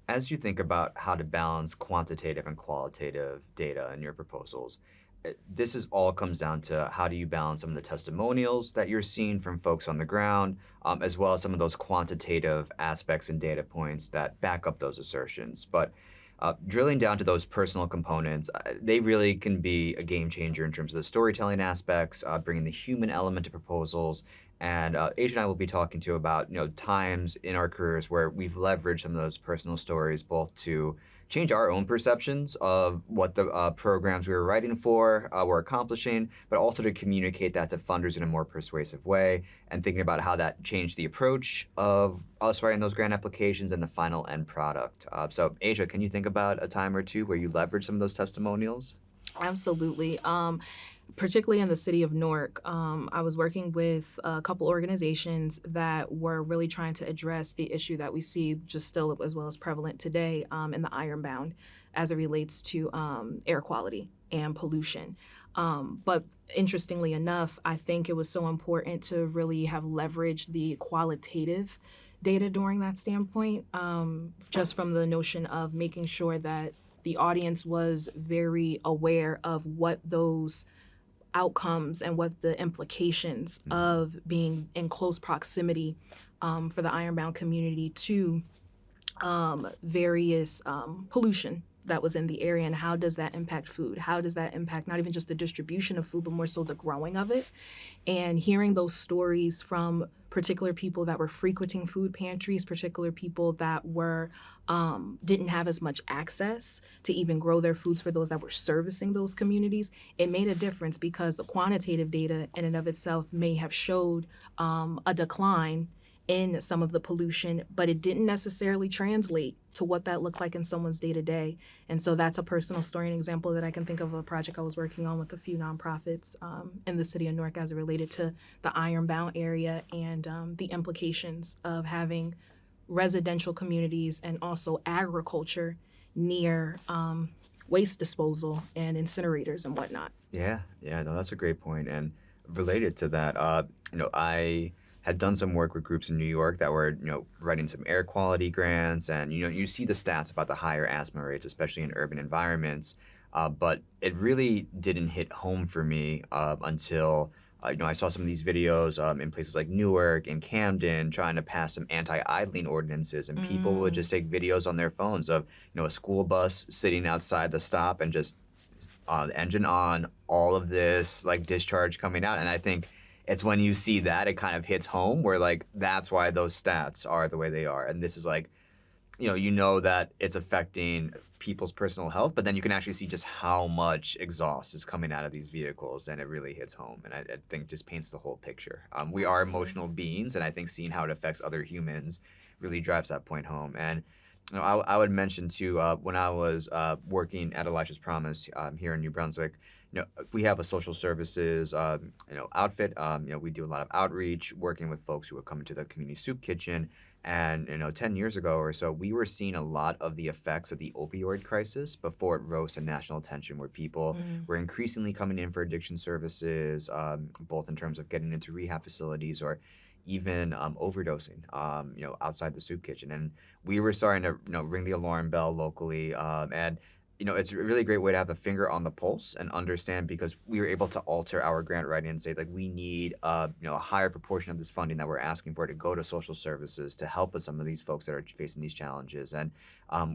As you think about how to balance quantitative and qualitative data in your proposals, this is all comes down to how do you balance some of the testimonials that you're seeing from folks on the ground, as well as some of those quantitative aspects and data points that back up those assertions. But drilling down to those personal components, they really can be a game changer in terms of the storytelling aspects, bringing the human element to proposals. And Asia and I will be talking to about times in our careers where we've leveraged some of those personal stories both to change our own perceptions of what the programs we were writing for were accomplishing, but also to communicate that to funders in a more persuasive way, and thinking about how that changed the approach of us writing those grant applications and the final end product. So, Asia, can you think about a time or two where you leveraged some of those testimonials? Absolutely. Particularly in the city of Newark, I was working with a couple organizations that were really trying to address the issue that we see just still as well as prevalent today in the Ironbound as it relates to air quality and pollution. But interestingly enough, I think it was so important to really have leveraged the qualitative data during that standpoint, just from the notion of making sure that the audience was very aware of what those outcomes and what the implications Mhm. of being in close proximity for the Ironbound community to various pollution that was in the area, and how does that impact food? How does that impact not even just the distribution of food, but more so the growing of it? And hearing those stories from particular people that were frequenting food pantries, particular people that were didn't have as much access to even grow their foods for those that were servicing those communities, it made a difference because the quantitative data in and of itself may have showed a decline in some of the pollution, but it didn't necessarily translate to what that looked like in someone's day to day. And so that's a personal story and example that I can think of a project I was working on with a few nonprofits in the city of Newark as it related to the Ironbound area and the implications of having residential communities and also agriculture near waste disposal and incinerators and whatnot. Yeah, no, that's a great point. And related to that, I had done some work with groups in New York that were, writing some air quality grants, and you see the stats about the higher asthma rates, especially in urban environments. But it really didn't hit home for me until. I saw some of these videos in places like Newark and Camden trying to pass some anti-idling ordinances, and people would Mm, just take videos on their phones of, a school bus sitting outside the stop and just the engine on, all of this like discharge coming out. And I think it's when you see that it kind of hits home where like that's why those stats are the way they are. And this is like, you know that it's affecting people's personal health, but then you can actually see just how much exhaust is coming out of these vehicles, and it really hits home. And I think just paints the whole picture. We are absolutely. emotional beings, and I think seeing how it affects other humans really drives that point home. And I would mention too, when I was working at Elijah's Promise here in New Brunswick, we have a social services, outfit. We do a lot of outreach, working with folks who are coming to the community soup kitchen. And 10 years ago or so, we were seeing a lot of the effects of the opioid crisis before it rose to national attention, where people Mm. were increasingly coming in for addiction services, both in terms of getting into rehab facilities or even overdosing, outside the soup kitchen. And we were starting to, ring the alarm bell locally, and it's a really great way to have a finger on the pulse and understand, because we were able to alter our grant writing and say like we need a higher proportion of this funding that we're asking for to go to social services to help with some of these folks that are facing these challenges. And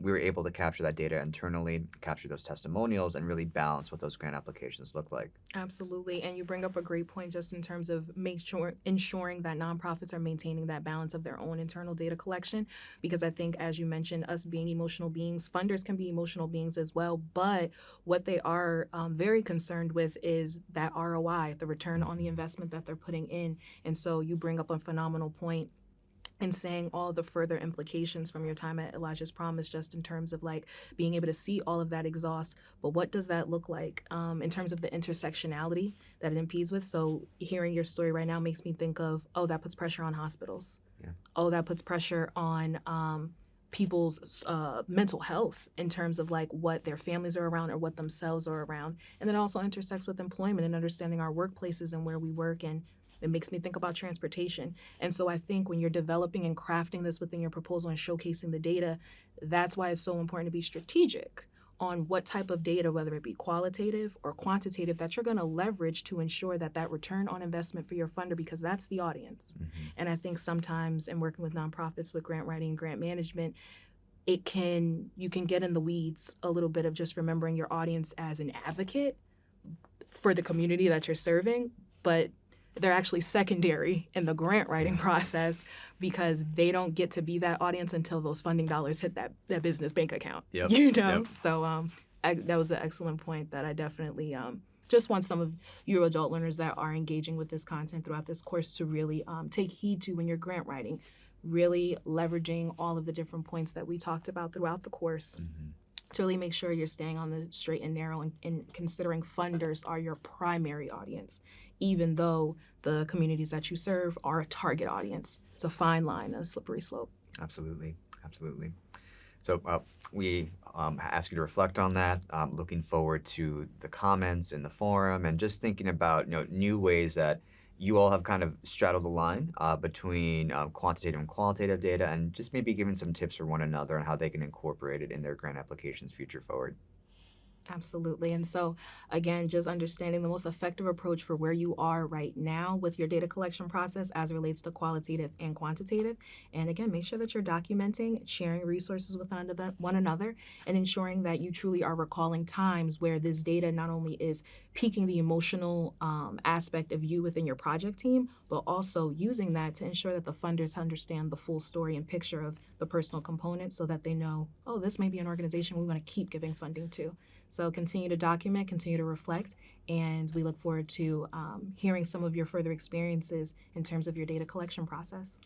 we were able to capture that data internally, capture those testimonials, and really balance what those grant applications look like. Absolutely. And you bring up a great point just in terms of ensuring that nonprofits are maintaining that balance of their own internal data collection. Because I think, as you mentioned, us being emotional beings, funders can be emotional beings as well. But what they are very concerned with is that ROI, the return on the Mhm. investment that they're putting in. And so you bring up a phenomenal point and saying all the further implications from your time at Elijah's Promise, just in terms of like being able to see all of that exhaust. But what does that look like in terms of the intersectionality that it impedes with? So hearing your story right now makes me think of, oh, that puts pressure on hospitals. Yeah. Oh, that puts pressure on people's mental health in terms of like what their families are around or what themselves are around. And then also intersects with employment and understanding our workplaces and where we work and It makes me think about transportation. And so I think when you're developing and crafting this within your proposal and showcasing the data, that's why it's so important to be strategic on what type of data, whether it be qualitative or quantitative, that you're going to leverage to ensure that that return on investment for your funder, because that's the audience. And I think sometimes in working with nonprofits with grant writing and grant management, you can get in the weeds a little bit of just remembering your audience as an advocate for the community that you're serving, but they're actually secondary in the grant writing process because they don't get to be that audience until those funding dollars hit that business bank account. Yep. You know? Yep. So that was an excellent point that I definitely just want some of your adult learners that are engaging with this content throughout this course to really take heed to when you're grant writing, really leveraging all of the different points that we talked about throughout the course. To really make sure you're staying on the straight and narrow and considering funders are your primary audience, even though the communities that you serve are a target audience. It's a fine line, a slippery slope. Absolutely. So we ask you to reflect on that, looking forward to the comments in the forum and just thinking about new ways that you all have kind of straddled the line between quantitative and qualitative data, and just maybe giving some tips for one another on how they can incorporate it in their grant applications future forward. Absolutely. And so, again, just understanding the most effective approach for where you are right now with your data collection process as it relates to qualitative and quantitative. And again, make sure that you're documenting, sharing resources with one another, and ensuring that you truly are recalling times where this data not only is piquing the emotional aspect of you within your project team, but also using that to ensure that the funders understand the full story and picture of the personal component so that they know, oh, this may be an organization we want to keep giving funding to. So continue to document, continue to reflect, and we look forward to hearing some of your further experiences in terms of your data collection process.